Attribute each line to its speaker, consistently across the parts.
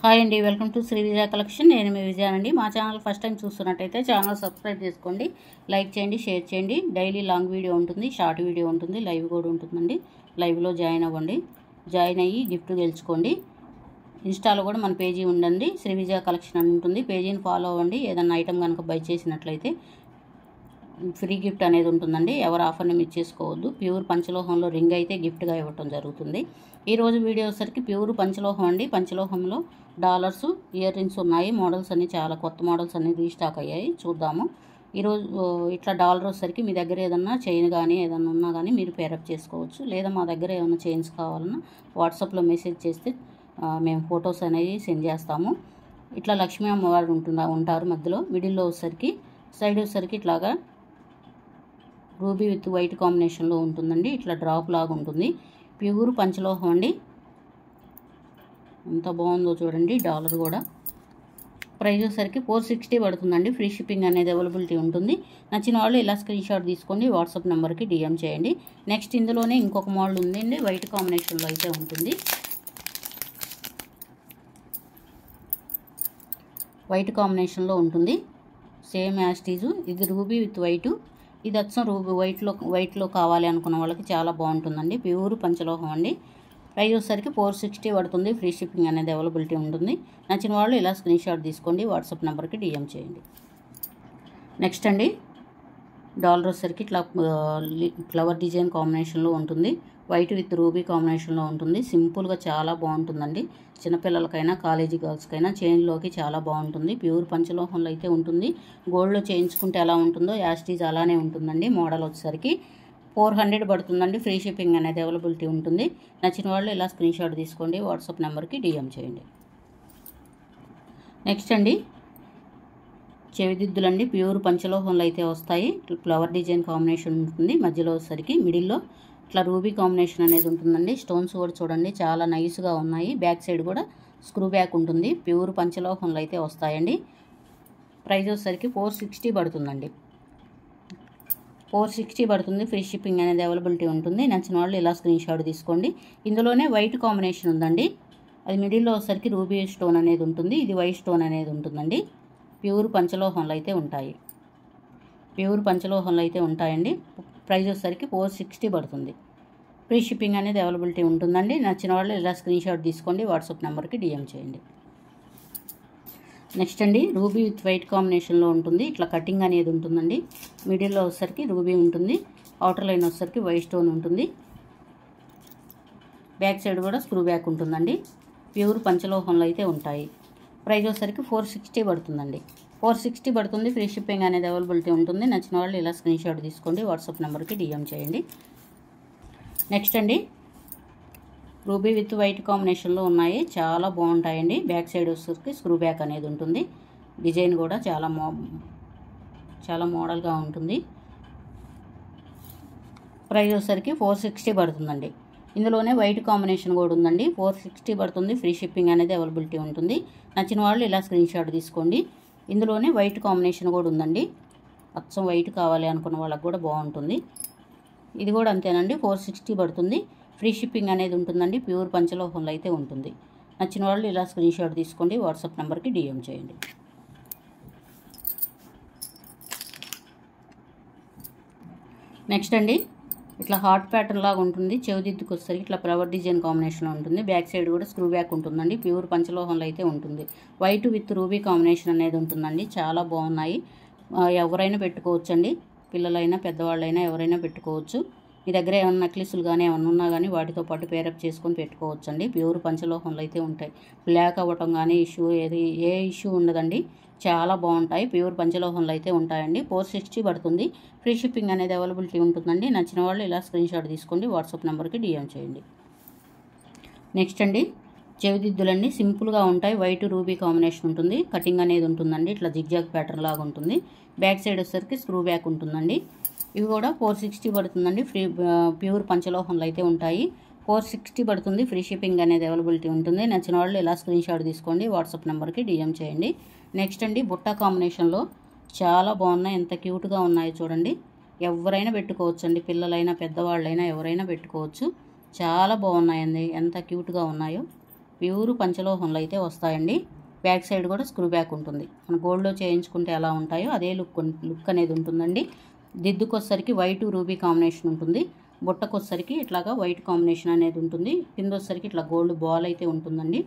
Speaker 1: Hi అండి, welcome to Shri Vijaya collection. నేను మీ విజయానండి. మా ఛానల్ ఫస్ట్ టైం చూస్తున్నట్టయితే ఛానల్ సబ్స్క్రైబ్ చేసుకోండి, లైక్ చేయండి, షేర్ చేయండి. డైలీ లాంగ్ వీడియో ఉంటుంది, షార్ట్ వీడియో ఉంటుంది, లైవ్ కూడా ఉంటుందండి. లైవ్లో జాయిన్ అవ్వండి, జాయిన్ అయ్యి గిఫ్ట్ గెలుచుకోండి. ఇన్స్టాలో కూడా మన పేజీ ఉండండి, శ్రీ విజయ కలెక్షన్ అని ఉంటుంది. పేజీని ఫాలో అవ్వండి. ఏదైనా ఐటమ్ కనుక బై చేసినట్లయితే ఫ్రీ గిఫ్ట్ అనేది ఉంటుందండి. ఎవరు ఆఫర్ని మిస్ చేసుకోవద్దు. ప్యూర్ పంచలోహంలో రింగ్ అయితే గిఫ్ట్గా ఇవ్వటం జరుగుతుంది. ఈరోజు వీడియో వచ్చరికి ప్యూర్ పంచలోహం అండి. పంచలోహంలో డాలర్స్, ఇయర్ రింగ్స్ ఉన్నాయి. మోడల్స్ అన్నీ చాలా కొత్త మోడల్స్ అన్నీ రీస్టాక్ అయ్యాయి. చూద్దాము. ఈరోజు ఇట్లా డాలర్ వచ్చేసరికి మీ దగ్గర ఏదన్నా చైన్ కానీ ఏదన్నా ఉన్నా కానీ మీరు పేరప్ చేసుకోవచ్చు. లేదా మా దగ్గర ఏమైనా చైన్స్ కావాలన్నా వాట్సాప్లో మెసేజ్ చేస్తే మేము ఫొటోస్ అనేవి సెండ్ చేస్తాము. ఇట్లా లక్ష్మీ అమ్మవారు ఉంటారు మధ్యలో. మిడిల్లో వచ్చేసరికి సైడ్ వచ్చేసరికి ఇట్లాగా రూబీ విత్ వైట్ కాంబినేషన్లో ఉంటుందండి. ఇట్లా డ్రాప్ లాగా ఉంటుంది. ప్యూర్ పంచలోహం అండి. ఎంత బాగుందో చూడండి. డాలర్ కూడా ప్రైస్ వచ్చేసరికి 460 పడుతుందండి. ఫ్రీ షిప్పింగ్ అనేది అవైలబిలిటీ ఉంటుంది. నచ్చిన వాళ్ళు ఇలా స్క్రీన్ షాట్ తీసుకోండి, వాట్సాప్ నెంబర్కి డిఎం చేయండి. నెక్స్ట్ ఇందులోనే ఇంకొక మోడల్ ఉందండి, వైట్ కాంబినేషన్లో అయితే ఉంటుంది. వైట్ కాంబినేషన్లో ఉంటుంది, సేమ్ యాస్టీజు. ఇది రూబీ విత్ వైటు. ఇది అచ్చం రూబీ వైట్లో కావాలి అనుకున్న వాళ్ళకి చాలా బాగుంటుందండి. ప్యూర్ పంచలోహం అండి. ప్రైస్ వచ్చేసరికి 460 పడుతుంది. ఫ్రీ షిప్పింగ్ అనేది అవైలబిలిటీ ఉంటుంది. నచ్చిన వాళ్ళు ఇలా స్క్రీన్ షాట్ తీసుకోండి, వాట్సాప్ నెంబర్కి డిఎం చేయండి. నెక్స్ట్ అండి, డాలర్ వచ్చేసరికి ఇట్లా ఫ్లవర్ డిజైన్ కాంబినేషన్లో ఉంటుంది. వైట్ విత్ రూబీ కాంబినేషన్లో ఉంటుంది. సింపుల్గా చాలా బాగుంటుందండి. చిన్నపిల్లలకైనా కాలేజీ గర్ల్స్కైనా చైన్లోకి చాలా బాగుంటుంది. ప్యూర్ పంచలోహంలో అయితే ఉంటుంది. గోల్డ్లో చేయించుకుంటే ఎలా ఉంటుందో యాస్టీజ్ అలానే ఉంటుందండి. మోడల్ వచ్చేసరికి 400 పడుతుందండి. ఫ్రీ షిప్పింగ్ అనేది అవైలబిలిటీ ఉంటుంది. నచ్చిన వాళ్ళు ఇలా స్క్రీన్ షాట్ తీసుకోండి, వాట్సాప్ నెంబర్కి డిఎం చేయండి. నెక్స్ట్ అండి, చెవిదిద్దులండి. ప్యూర్ పంచలోహంలో అయితే వస్తాయి. ఫ్లవర్ డిజైన్ కాంబినేషన్ ఉంటుంది. మధ్యలో వచ్చేసరికి మిడిల్లో ఇట్లా రూబీ కాంబినేషన్ అనేది ఉంటుందండి. స్టోన్స్ కూడా చూడండి చాలా నైస్గా ఉన్నాయి. బ్యాక్ సైడ్ కూడా స్క్రూ బ్యాక్ ఉంటుంది. ప్యూర్ పంచలోహంలో అయితే వస్తాయండి. ప్రైస్ వచ్చేసరికి 460 పడుతుందండి. 460 పడుతుంది. ఫ్రీ షిప్పింగ్ అనేది అవైలబిలిటీ ఉంటుంది. నచ్చిన వాళ్ళు ఇలా స్క్రీన్ షాట్ తీసుకోండి. ఇందులోనే వైట్ కాంబినేషన్ ఉందండి. అది మిడిల్లో వచ్చేసరికి రూబీ స్టోన్ అనేది ఉంటుంది. ఇది వైట్ స్టోన్ అనేది ఉంటుందండి. ప్యూర్ పంచలోహంలో అయితే ఉంటాయి. ప్యూర్ పంచలోహంలో అయితే ఉంటాయండి. ప్రైస్ వచ్చేసరికి 460 పడుతుంది. ఫ్రీ షిప్పింగ్ అనేది అవైలబిలిటీ ఉంటుందండి. నచ్చిన వాళ్ళు ఇలా స్క్రీన్ షాట్ తీసుకోండి, వాట్సాప్ నెంబర్కి డిఎం చేయండి. నెక్స్ట్ అండి, రూబీ విత్ వైట్ కాంబినేషన్లో ఉంటుంది. ఇట్లా కటింగ్ అనేది ఉంటుందండి. మిడిల్లో వచ్చేసరికి రూబీ ఉంటుంది. అవుటర్ లైన్ వచ్చేసరికి వైట్ స్టోన్ ఉంటుంది. బ్యాక్ సైడ్ కూడా స్క్రూ బ్యాక్ ఉంటుందండి. ప్యూర్ పంచలోహంలో అయితే ఉంటాయి. ప్రైస్ వచ్చేసరికి 460 పడుతుందండి. 460 పడుతుంది. ఫ్రీ షిప్పింగ్ అనేది అవైలబిలిటీ ఉంటుంది. నచ్చిన వాళ్ళు ఇలా స్క్రీన్ షాట్ తీసుకోండి, వాట్సాప్ నెంబర్కి డిఎం చేయండి. నెక్స్ట్ అండి, రూబీ విత్ వైట్ కాంబినేషన్లో ఉన్నాయి. చాలా బాగుంటాయండి. బ్యాక్ సైడ్ వచ్చేసరికి స్క్రూ బ్యాక్ అనేది ఉంటుంది. డిజైన్ కూడా చాలా మోడల్గా ఉంటుంది. ప్రైస్ వచ్చేసరికి 460 పడుతుందండి. ఇందులోనే వైట్ కాంబినేషన్ కూడా ఉందండి. 460 పడుతుంది. ఫ్రీ షిప్పింగ్ అనేది అవైలబిలిటీ ఉంటుంది. నచ్చిన వాళ్ళు ఇలా స్క్రీన్ షాట్ తీసుకోండి. ఇందులోనే వైట్ కాంబినేషన్ కూడా ఉందండి. అచ్చం వైట్ కావాలి అనుకున్న వాళ్ళకి కూడా బాగుంటుంది. ఇది కూడా అంతేనండి. 460 పడుతుంది. ఫ్రీ షిప్పింగ్ అనేది ఉంటుందండి. ప్యూర్ పంచలోహంలో అయితే ఉంటుంది. నచ్చిన వాళ్ళు ఇలా స్క్రీన్ షాట్ తీసుకోండి, వాట్సాప్ నెంబర్కి డిఎం చేయండి. నెక్స్ట్ అండి, ఇట్లా హార్ట్ ప్యాటర్న్ లాగా ఉంటుంది. చెవిదిద్దుకు వచ్చేసరికి ఇట్లా ఫ్లవర్ డిజైన్ కాంబినేషన్లో ఉంటుంది. బ్యాక్ సైడ్ కూడా స్క్రూ బ్యాక్ ఉంటుందండి. ప్యూర్ పంచలోహంలో అయితే ఉంటుంది. వైట్ విత్ రూబీ కాంబినేషన్ అనేది ఉంటుందండి. చాలా బాగున్నాయి. ఎవరైనా పెట్టుకోవచ్చండి. పిల్లలైనా పెద్దవాళ్ళైనా ఎవరైనా పెట్టుకోవచ్చు. మీ దగ్గర ఏమైనా నెక్లెస్లు కానీ ఏమన్నా ఉన్నా కానీ వాటితో పాటు పేరప్ చేసుకొని పెట్టుకోవచ్చండి. ప్యూర్ పంచలోహంలో అయితే ఉంటాయి. బ్లాక్ అవ్వటం కానీ ఏ ఇష్యూ ఉండదండి. చాలా బాగుంటాయి. ప్యూర్ పంచలోహంలో అయితే ఉంటాయండి. 460 పడుతుంది. ఫ్రీ షిప్పింగ్ అనేది అవైలబిలిటీ ఉంటుందండి. నచ్చిన వాళ్ళు ఇలా స్క్రీన్ షాట్ తీసుకోండి, వాట్సాప్ నెంబర్కి డిఎం చేయండి. నెక్స్ట్ అండి, చెవిదిద్దులండి. సింపుల్గా ఉంటాయి. వైట్ రూబీ కాంబినేషన్ ఉంటుంది. కటింగ్ అనేది ఉంటుందండి. ఇట్లా జిగ్జాగ్ ప్యాటర్న్ లాగా ఉంటుంది. బ్యాక్ సైడ్ వచ్చేసరికి స్క్రూ బ్యాక్ ఉంటుందండి. ఇవి కూడా 460 పడుతుందండి. ప్యూర్ పంచలోహంలో అయితే ఉంటాయి. 460 పడుతుంది. ఫ్రీ షిప్పింగ్ అనేది అవైలబిలిటీ ఉంటుంది. నచ్చిన వాళ్ళు ఇలా స్క్రీన్ షాట్ తీసుకోండి, వాట్సాప్ నెంబర్కి డిఎం చేయండి. నెక్స్ట్ అండి, బుట్ట కాంబినేషన్లో చాలా బాగున్నాయి. ఎంత క్యూట్గా ఉన్నాయో చూడండి. ఎవరైనా పెట్టుకోవచ్చండి. పిల్లలైనా పెద్దవాళ్ళైనా ఎవరైనా పెట్టుకోవచ్చు. చాలా బాగున్నాయండి. ఎంత క్యూట్గా ఉన్నాయో. ప్యూర్ పంచలోహంలో అయితే వస్తాయండి. బ్యాక్ సైడ్ కూడా స్క్రూ బ్యాక్ ఉంటుంది. మన గోల్డ్లో చేయించుకుంటే ఎలా ఉంటాయో అదే లుక్ అనేది ఉంటుందండి. దిద్దుకొసరికి వైట్ రూబీ కాంబినేషన్ ఉంటుంది. బుట్టకొసరికి ఇట్లాగా వైట్ కాంబినేషన్ అనేది ఉంటుంది. కింద వచ్చరికి ఇట్లా గోల్డ్ బాల్ అయితే ఉంటుందండి.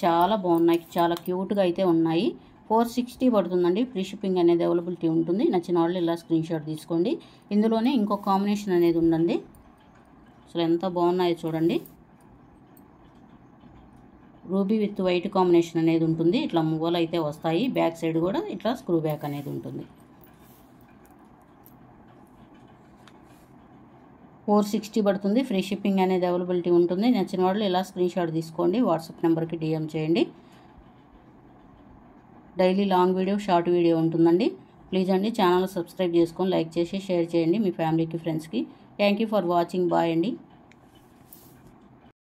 Speaker 1: చాలా బాగున్నాయి, చాలా క్యూట్గా అయితే ఉన్నాయి. 460 పడుతుందండి. ఫ్రీ షిప్పింగ్ అనేది అవైలబిలిటీ ఉంటుంది. నచ్చిన వాళ్ళు ఇలా స్క్రీన్ షాట్ తీసుకోండి. ఇందులోనే ఇంకో కాంబినేషన్ అనేది ఉందండి. అసలు ఎంత బాగున్నాయో చూడండి. రూబీ విత్ వైట్ కాంబినేషన్ అనేది ఉంటుంది. ఇట్లా మువ్వలు అయితే వస్తాయి. బ్యాక్ సైడ్ కూడా ఇట్లా స్క్రూ బ్యాక్ అనేది ఉంటుంది. 460 పడుతుంది. ఫ్రీ షిప్పింగ్ అనేది అవైలబిలిటీ ఉంటుంది. నచ్చిన వాళ్ళు ఇలా స్క్రీన్ షాట్ తీసుకోండి. వాట్సాప్ నెంబర్కి DM చేయండి. Daily long video, short video ఉంటుందండి. ప్లీజ్ అండి ఛానల్ సబ్స్క్రైబ్ చేసుకొని లైక్ చేసి షేర్ చేయండి మీ ఫ్యామిలీకి, ఫ్రెండ్స్కి. Thank you for watching. Bye అండి.